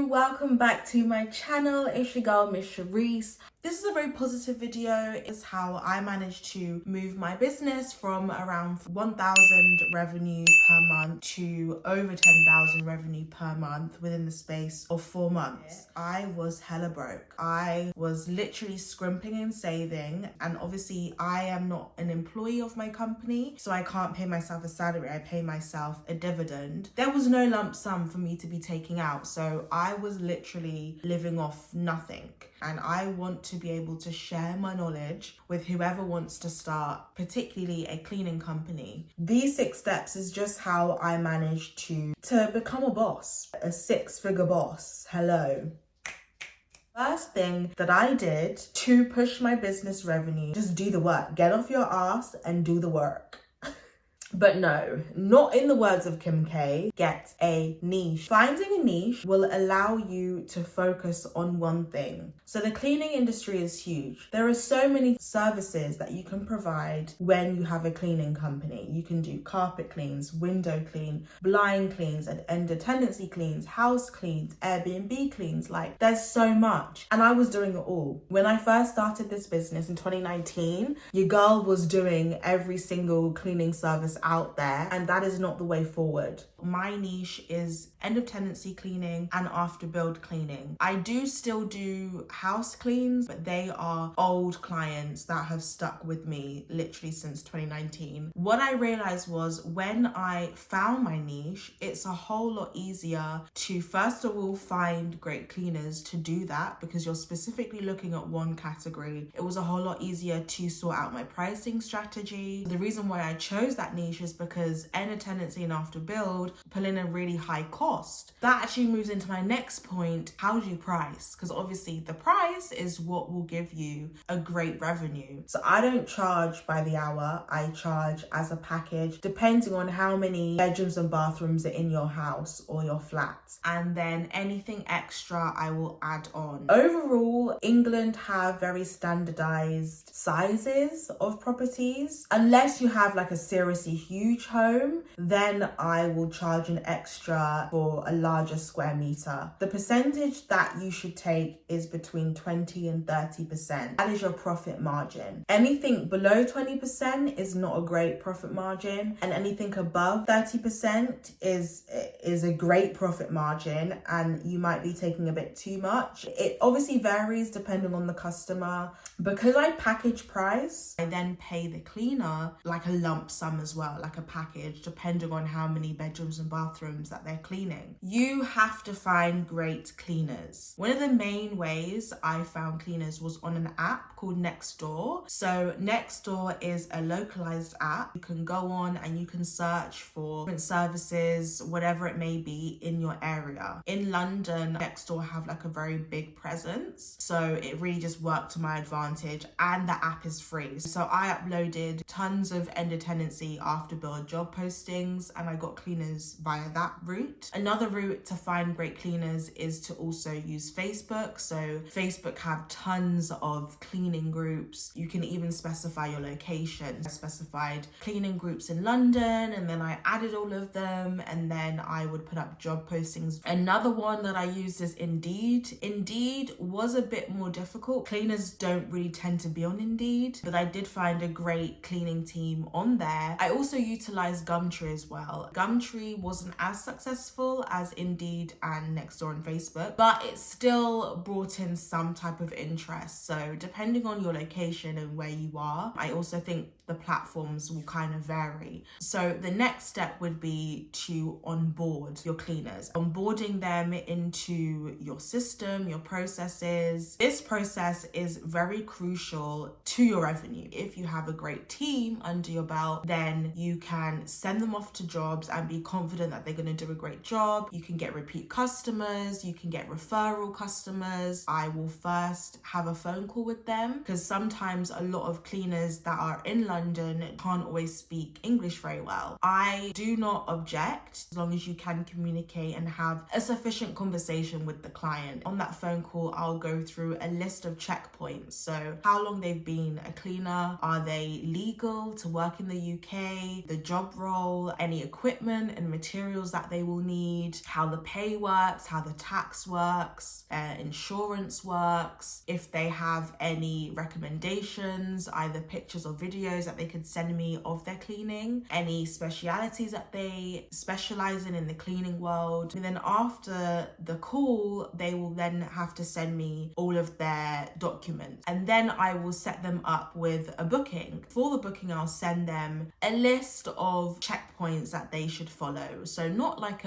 Welcome back to my channel. It's your girl Miss Sharice. This is a very positive video. It's how I managed to move my business from around 1,000 revenue per month to over 10,000 revenue per month within the space of 4 months. I was hella broke. I was literally scrimping and saving, and obviously I am not an employee of my company, so I can't pay myself a salary. I pay myself a dividend. There was no lump sum for me to be taking out, so I was literally living off nothing. And I want to be able to share my knowledge with whoever wants to start, particularly a cleaning company. These 6 steps is just how I managed to become a boss, a 6-figure boss. Hello. First thing that I did to push my business revenue, just do the work. Get off your ass and do the work. But no, not in the words of Kim K, get a niche. Finding a niche will allow you to focus on one thing. So the cleaning industry is huge. There are so many services that you can provide when you have a cleaning company. You can do carpet cleans, window clean, blind cleans, and end of tenancy cleans, house cleans, Airbnb cleans. Like, there's so much. And I was doing it all. When I first started this business in 2019, your girl was doing every single cleaning service out there, and that is not the way forward. My niche is end of tenancy cleaning and after build cleaning. I do still do house cleans, but they are old clients that have stuck with me literally since 2019. What I realized was when I found my niche, it's a whole lot easier to first of all find great cleaners to do that, because you're specifically looking at one category. It was a whole lot easier to sort out my pricing strategy. The reason why I chose that niche is because end of tenancy and after build pull in a really high cost. That actually moves into my next point. How do you price? Because obviously the price is what will give you a great revenue. So I don't charge by the hour. I charge as a package, depending on how many bedrooms and bathrooms are in your house or your flat. And then anything extra I will add on. Overall, England have very standardized sizes of properties. Unless you have like a seriously huge home, then I will charge an extra for a larger square meter. The percentage that you should take is between 20 and 30%. That is your profit margin. Anything below 20% is not a great profit margin, and anything above 30% is a great profit margin, and you might be taking a bit too much. It obviously varies depending on the customer. Because I package price, I then pay the cleaner like a lump sum as well, like a package, depending on how many bedrooms and bathrooms that they're cleaning. You have to find great cleaners. One of the main ways I found cleaners was on an app called Nextdoor. So Nextdoor is a localized app. You can go on and you can search for different services, whatever it may be in your area. In London, Nextdoor have like a very big presence, so it really just worked to my advantage, and the app is free. So I uploaded tons of end of tenancy after build job postings, and I got cleaners via that route. Another route to find great cleaners is to also use Facebook. So Facebook have tons of cleaning groups. You can even specify your location. I specified cleaning groups in London, and then I added all of them, and then I would put up job postings. Another one that I used is Indeed. Indeed was a bit more difficult. Cleaners don't really tend to be on Indeed, but I did find a great cleaning team on there. I also utilized Gumtree as well. Gumtree wasn't as successful as Indeed and Nextdoor and Facebook, but it still brought in some type of interest. So depending on your location and where you are, I also think the platforms will kind of vary. So the next step would be to onboard your cleaners, onboarding them into your system, your processes. This process is very crucial to your revenue. If you have a great team under your belt, then you can send them off to jobs and be confident that they're going to do a great job. You can get repeat customers, you can get referral customers. I will first have a phone call with them, because sometimes a lot of cleaners that are in London London can't always speak English very well. I do not object as long as you can communicate and have a sufficient conversation with the client. On that phone call, I'll go through a list of checkpoints. So how long they've been a cleaner, are they legal to work in the UK, the job role, any equipment and materials that they will need, how the pay works, how the tax works, insurance works, if they have any recommendations, either pictures or videos that they could send me of their cleaning, any specialities that they specialize in the cleaning world. And then after the call, they will then have to send me all of their documents, and then I will set them up with a booking. For the booking, I'll send them a list of checkpoints that they should follow. So not like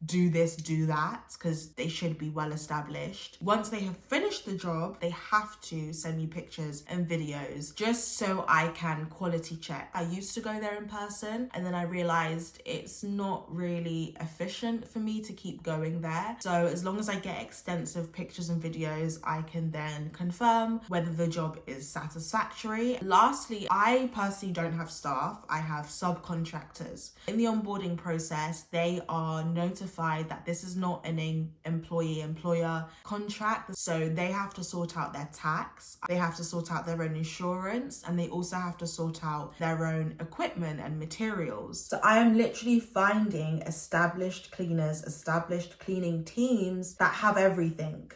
do this, do that, because they should be well established. Once they have finished the job, they have to send me pictures and videos just so I can quality check. I used to go there in person, and then I realized it's not really efficient for me to keep going there. So as long as I get extensive pictures and videos, I can then confirm whether the job is satisfactory. Lastly, I personally don't have staff. I have subcontractors. In the onboarding process, they are notified that this is not an employee-employer contract. So they have to sort out their tax, they have to sort out their own insurance, and they also have to sort out their own equipment and materials. So I am literally finding established cleaners, established cleaning teams that have everything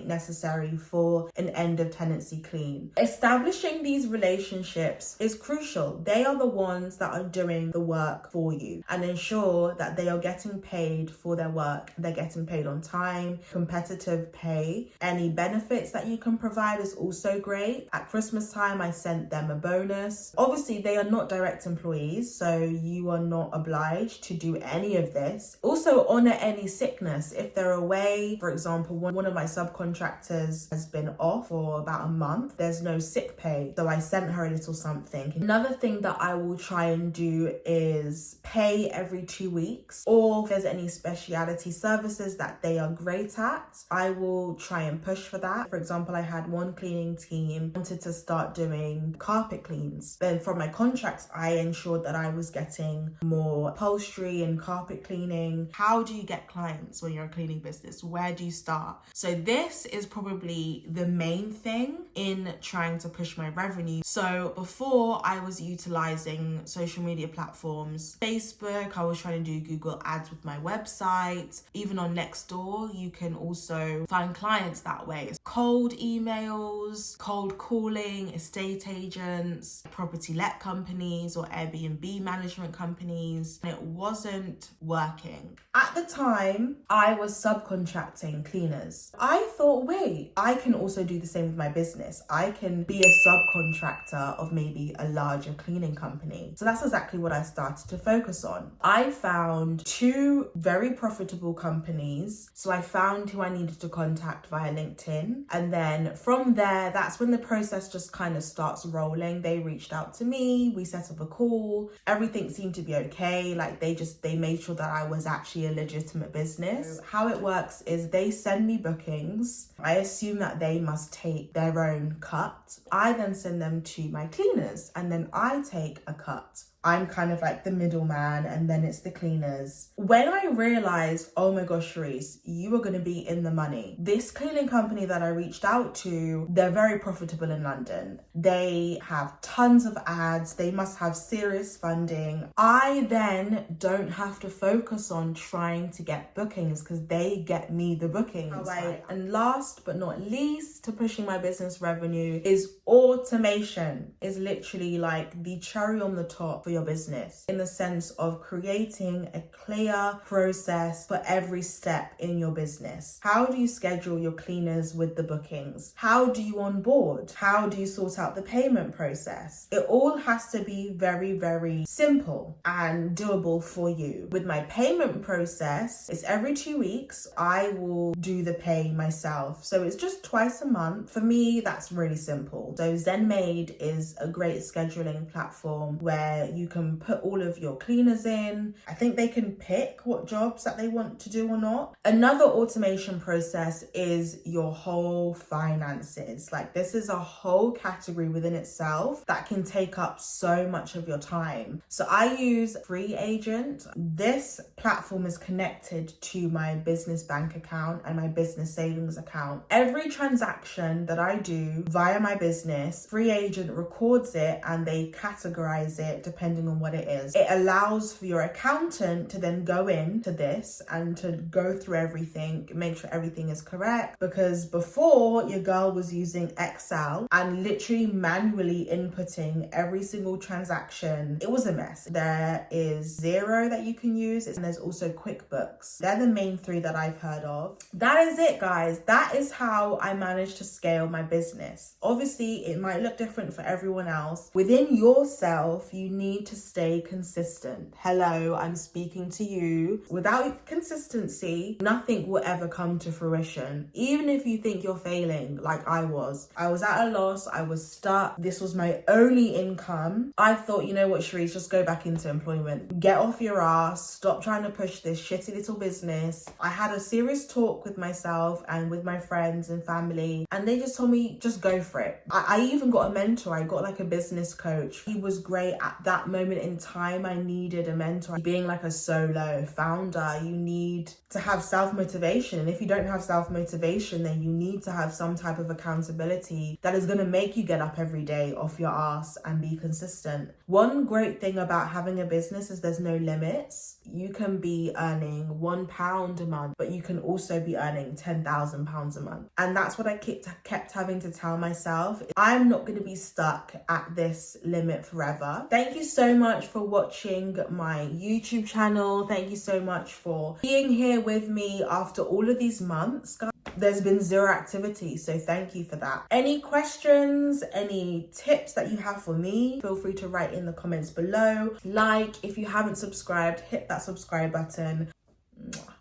necessary for an end of tenancy clean. Establishing these relationships is crucial. They are the ones that are doing the work for you, and ensure that they are getting paid for their work. They're getting paid on time, competitive pay. Any benefits that you can provide is also great. At Christmas time, I sent them a bonus. Obviously, they are not direct employees, so you are not obliged to do any of this. Also, honor any sickness. If they're away, for example, one of my subcontractors has been off for about a month, there's no sick pay, so I sent her a little something. Another thing that I will try and do is pay every 2 weeks, or if there's any speciality services that they are great at, I will try and push for that. For example, I had one cleaning team wanted to start doing carpet cleans. Then from my contracts, I ensured that I was getting more upholstery and carpet cleaning. How do you get clients when you're a cleaning business? Where do you start? So this is probably the main thing in trying to push my revenue. So before, I was utilizing social media platforms. Facebook, I was trying to do Google ads with my website. Even on Nextdoor, you can also find clients that way. Cold emails, cold calling, estate agents, property let companies or Airbnb management companies. And it wasn't working. At the time, I was subcontracting cleaners. I thought, wait, I can also do the same with my business. I can be a subcontractor of maybe a larger cleaning company. So that's exactly what I started to focus on. I found 2 very profitable companies. So I found who I needed to contact via LinkedIn. And then from there, that's when the process just kind of starts rolling. They reached out to me, we set up a call, everything seemed to be okay. Like they made sure that I was actually a legitimate business. So how it works is they send me bookings. I assume that they must take their own cut. I then send them to my cleaners, and then I take a cut. I'm kind of like the middleman, and then it's the cleaners. When I realized, oh my gosh, Sharice, you are going to be in the money. This cleaning company that I reached out to, they're very profitable in London. They have tons of ads. They must have serious funding. I then don't have to focus on trying to get bookings because they get me the bookings. Right. And last but not least, to pushing my business revenue is automation. Is literally like the cherry on the top for your business, in the sense of creating a clear process for every step in your business. How do you schedule your cleaners with the bookings? How do you onboard? How do you sort out the payment process? It all has to be very, very simple and doable for you. With my payment process, it's every 2 weeks. I will do the pay myself. So it's just twice a month. For me, that's really simple. So ZenMaid is a great scheduling platform where you can put all of your cleaners in. I think they can pick what jobs that they want to do or not. Another automation process is your whole finances. Like, this is a whole category within itself that can take up so much of your time. So I use Free Agent. This platform is connected to my business bank account and my business savings account. Every transaction that I do via my business, Free Agent records it and they categorize it depending on what it is. It allows for your accountant to then go into this and to go through everything, make sure everything is correct, because before your girl was using Excel and literally manually inputting every single transaction. It was a mess. There is Xero that you can use, and there's also QuickBooks. They're the main three that I've heard of. That is it, guys. That is how I managed to scale my business. Obviously, it might look different for everyone else. Within yourself, you need to stay consistent. Hello, I'm speaking to you. Without consistency, nothing will ever come to fruition. Even if you think you're failing, like I was at a loss, I was stuck. This was my only income. I thought, you know what, Sharice, just go back into employment. Get off your ass. Stop trying to push this shitty little business. I had a serious talk with myself and with my friends and family, and they just told me, just go for it. I even got a mentor. I got like a business coach. He was great. At that moment in time, I needed a mentor. Being like a solo founder, you need to have self-motivation. And if you don't have self-motivation, then you need to have some type of accountability that is going to make you get up every day off your ass and be consistent. One great thing about having a business is there's no limits. You can be earning £1 a month, but you can also be earning £10,000 a month. And that's what I kept having to tell myself. I'm not going to be stuck at this limit forever. Thank you so much for watching my YouTube channel. Thank you so much for being here with me after all of these months, guys. There's been zero activity, so thank you for that. Any questions, any tips that you have for me, feel free to write in the comments below. Like, if you haven't subscribed, hit that subscribe button. Mwah.